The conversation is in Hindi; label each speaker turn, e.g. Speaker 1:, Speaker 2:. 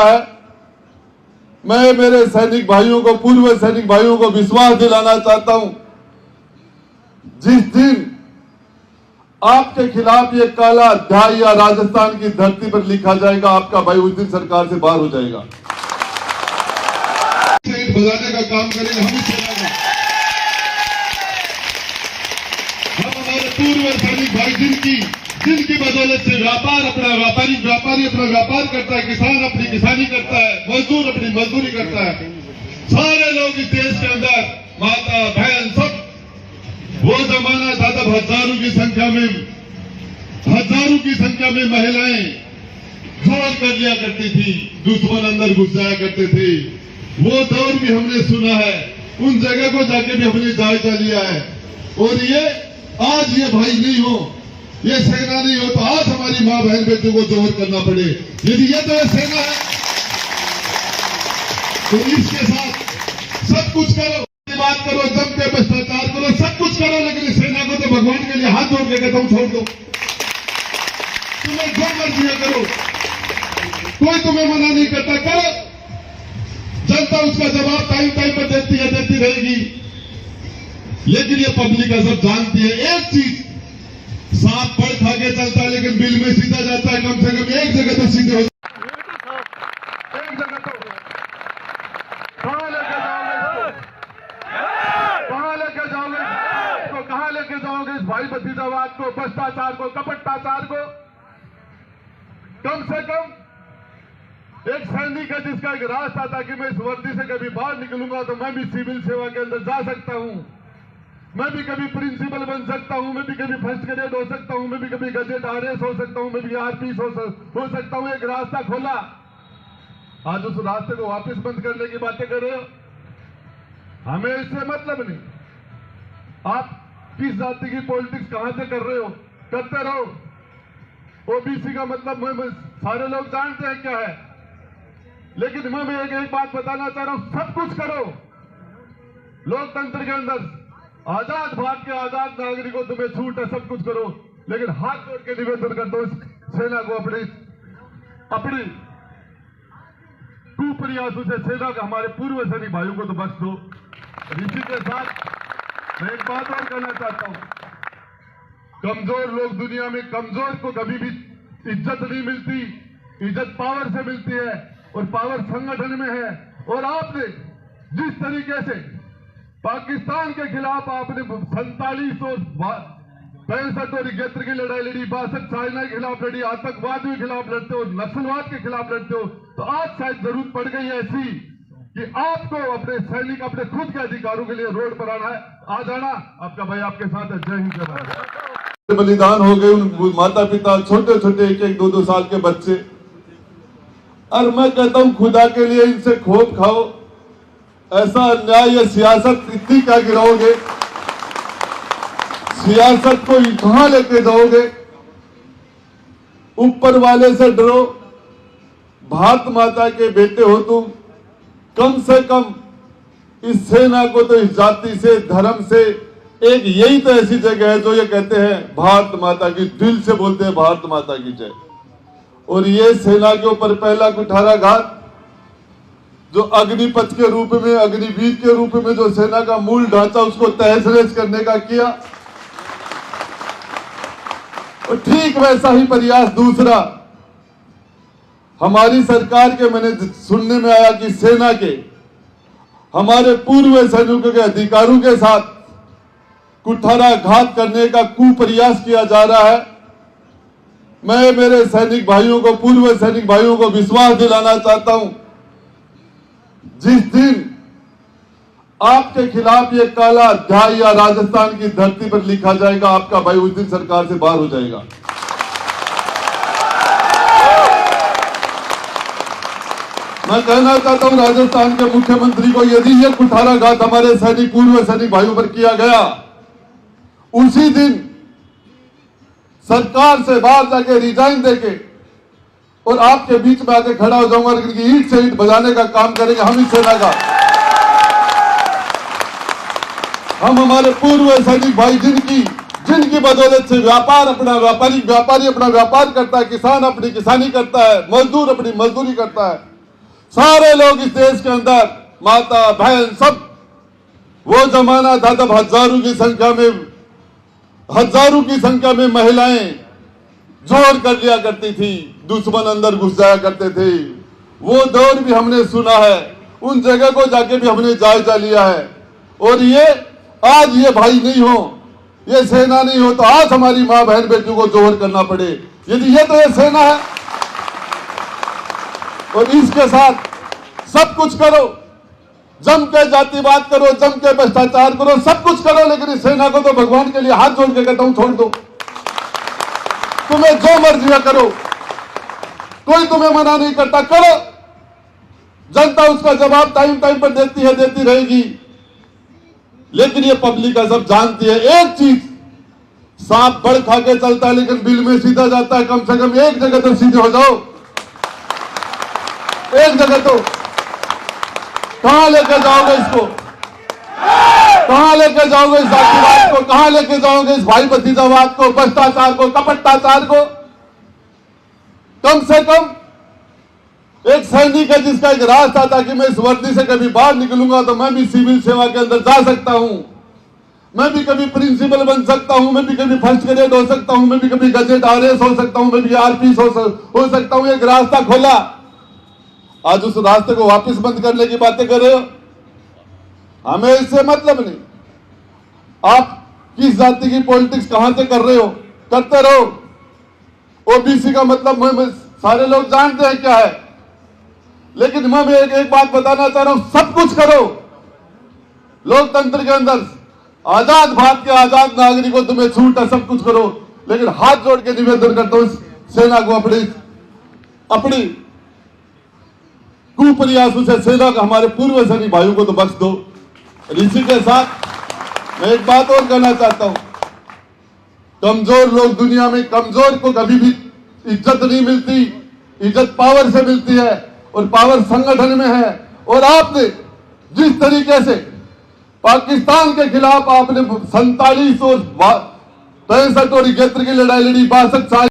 Speaker 1: रहा है। मैं मेरे सैनिक भाइयों को, पूर्व सैनिक भाइयों को विश्वास दिलाना चाहता हूं, जिस दिन आपके खिलाफ ये काला अध्याय या राजस्थान की धरती पर लिखा जाएगा, आपका भाई उस दिन सरकार से बाहर हो जाएगा। बजाने का काम करेंगे हम हमारे पूर्व सैनिक भाई जिनकी बदौलत से व्यापारी अपना व्यापार करता है, किसान अपनी किसानी करता है, मजदूर अपनी मजदूरी करता है। सारे लोग इस देश के अंदर, माता बहन सब, वो जमाना था तब हजारों की संख्या में महिलाएं जोर कर लिया करती थी, दुश्मन अंदर घुस जाया करते थे। वो दौर भी हमने सुना है, उन जगह को जाके भी हमने जायजा लिया है। और ये आज ये भाई नहीं हो, ये सेना नहीं हो, तो आज हमारी मां बहन बेटियों को जोहर करना पड़े। यदि ये तो सेना है तो इसके साथ सब कुछ करो, बात करो, जम के भ्रष्टाचार करो, सब कुछ करो, लेकिन इस सेना को तो भगवान के लिए हाथ जोड़ के कहता हूं छोड़ दो। तुम्हें जो मर्जी करो, कोई तुम्हें मना नहीं करता, करो। जनता उसका जवाब टाइम पर देती रहेगी। लेकिन ये पब्लिक सब जानती है एक चीज, सांप पड़ खा के चलता है लेकिन बिल में सीधा जाता है। कम से कम एक जगह तो सीधे हो, एक जगह तो कहां लेके जाओगे इस भाई भतीजावाद को, भ्रष्टाचार को, कपटाचार को? कम से कम एक सैनिक है जिसका एक रास्ता था कि मैं इस वर्दी से कभी बाहर निकलूंगा तो मैं भी सिविल सेवा के अंदर जा सकता हूं, मैं भी कभी प्रिंसिपल बन सकता हूं, मैं भी कभी फर्स्ट ग्रेड हो सकता हूं, मैं भी कभी गजेट आरएस हो सकता हूं, मैं भी आरपीएस हो सकता हूं। एक रास्ता खोला, आज उस रास्ते को वापस बंद करने की बातें कर रहे हो। हमें इससे मतलब नहीं। आप किस जाति की पॉलिटिक्स कहां से कर रहे हो, करते रहो। ओबीसी का मतलब सारे लोग जानते हैं क्या है, लेकिन मैं एक बात बताना चाह रहा हूं, सब कुछ करो लोकतंत्र के अंदर। आजाद भारत के आजाद नागरिकों, तुम्हें छूट है, सब कुछ करो, लेकिन हाथ जोड़ के निवेदन करता हूं सेना को अपनी कुप्रयासों से सेना का, हमारे पूर्व सैनिक भाइयों को तो बख्श दो। इसी के साथ मैं एक बात और कहना चाहता हूं, कमजोर लोग दुनिया में, कमजोर को कभी भी इज्जत नहीं मिलती। इज्जत पावर से मिलती है और पावर संगठन में है। और आपने जिस तरीके से पाकिस्तान के खिलाफ आपने 47 और 65 और 71 की लड़ाई लड़ी, 62 चाइना के खिलाफ लड़ी, आतंकवाद के खिलाफ लड़ते हो, नक्सलवाद के खिलाफ लड़ते हो, तो आज शायद जरूरत पड़ गई है ऐसी कि आपको अपने सैनिक, अपने खुद के अधिकारों के लिए रोड पर आ जाना। आपका भाई आपके साथ है। जय हिंद, जय भारत। बलिदान हो गए उन माता पिता, छोटे छोटे 1-1, 2-2 साल के बच्चे। और मैं कहता हूं खुदा के लिए इनसे खोप खाओ। ऐसा अन्याय, ये सियासत इतनी क्या गिराओगे, सियासत को कहां लेके जाओगे? ऊपर वाले से डरो, भारत माता के बेटे हो तुम। कम से कम इस सेना को तो इस जाति से, धर्म से, एक यही तो ऐसी जगह है जो ये कहते हैं भारत माता की, दिल से बोलते हैं भारत माता की जय। और ये सेना के ऊपर पहला कुठाराघात जो अग्निपथ के रूप में, अग्निवीर के रूप में जो सेना का मूल ढांचा उसको तहस-नहस करने का किया, और ठीक वैसा ही प्रयास दूसरा हमारी सरकार के, मैंने सुनने में आया कि सेना के हमारे पूर्व सैनिकों के अधिकारों के साथ कुठाराघात करने का कुप्रयास किया जा रहा है। मैं मेरे सैनिक भाइयों को, पूर्व सैनिक भाइयों को विश्वास दिलाना चाहता हूं, जिस दिन आपके खिलाफ ये काला अध्याय या राजस्थान की धरती पर लिखा जाएगा, आपका भाई उस दिन सरकार से बाहर हो जाएगा। मैं कहना चाहता हूं राजस्थान के मुख्यमंत्री को, यदि ये कुठाराघात हमारे सैनिक, पूर्व सैनिक भाइयों पर किया गया, उसी दिन सरकार से बाहर जाके रिजाइन देके और आपके बीच में आके खड़ा हो जाऊंगा, लेकिन ईंट से ईंट बजाने का काम करेंगे हम इस सेना का। हम हमारे पूर्व सैनिक भाई जिनकी बदौलत से व्यापारी अपना व्यापार करता है, किसान अपनी किसानी करता है, मजदूर अपनी मजदूरी करता है, सारे लोग इस देश के अंदर, माता बहन सब, वो जमाना था तब हजारों की संख्या में महिलाएं जोर कर लिया करती थी, दुश्मन अंदर घुस जाया करते थे। वो दौर भी हमने सुना है, उन जगह को जाके भी हमने जायजा लिया है। और ये आज ये भाई नहीं हो, ये सेना नहीं हो, तो आज हमारी मां बहन बेटियों को जोहर करना पड़े, यदि ये तो ये सेना है। और इसके साथ सब कुछ करो, जम के जातिवाद करो, जम के भ्रष्टाचार करो, सब कुछ करो, लेकिन इस सेना को तो भगवान के लिए हाथ जोड़ के कहता हूं छोड़ दो। तुम्हें जो मर्जी है करो, कोई तुम्हें मना नहीं करता, करो। जनता उसका जवाब टाइम पर देती है, देती रहेगी। लेकिन ये पब्लिक है, सब जानती है एक चीज, सांप बड़ खा के चलता है लेकिन बिल में सीधा जाता है। कम से कम एक जगह तो सीधे हो जाओ, एक जगह तो। कहां लेके जाओगे इसको, कहां लेके जाओगे इस जातिवाद को, कहां लेके जाओगे इस भाई भतीजावाद को, भ्रष्टाचार को, कपटाचार को। कम से कम एक सैनिक है जिसका एक राज था कि मैं इस वर्दी से कभी बाहर निकलूंगा तो मैं भी सिविल सेवा के अंदर जा सकता हूं, मैं भी कभी प्रिंसिपल बन सकता हूं, मैं भी कभी फर्स्ट ग्रेड हो सकता हूं, मैं भी कभी गजेट आरएस हो सकता हूं, मैं भी आरपीएस हो सकता हूं। एक रास्ता खोला, आज उस रास्ते को वापस बंद करने की बातें कर रहे हो। हमें इससे मतलब नहीं, आप किस जाति की पॉलिटिक्स कहां से कर रहे हो, करते रहो। ओबीसी का मतलब सारे लोग जानते हैं क्या है, लेकिन मैं एक बात बताना चाह रहा हूं, सब कुछ करो लोकतंत्र के अंदर। आजाद भारत के आजाद नागरिकों, तुम्हें छूट है, सब कुछ करो, लेकिन हाथ जोड़ के निवेदन करता हूं सेना को अपनी कुप्रयासों से सेना का, हमारे पूर्व सैनिक भाइयों को तो बख्श दो। इसी के साथ मैं एक बात और कहना चाहता हूं, कमजोर लोग दुनिया में, कमजोर को कभी भी इज्जत नहीं मिलती, इज्जत पावर से मिलती है और पावर संगठन में है। और आपने जिस तरीके से पाकिस्तान के खिलाफ आपने 47 और 65 और 71 की लड़ाई लड़ी, 62 साल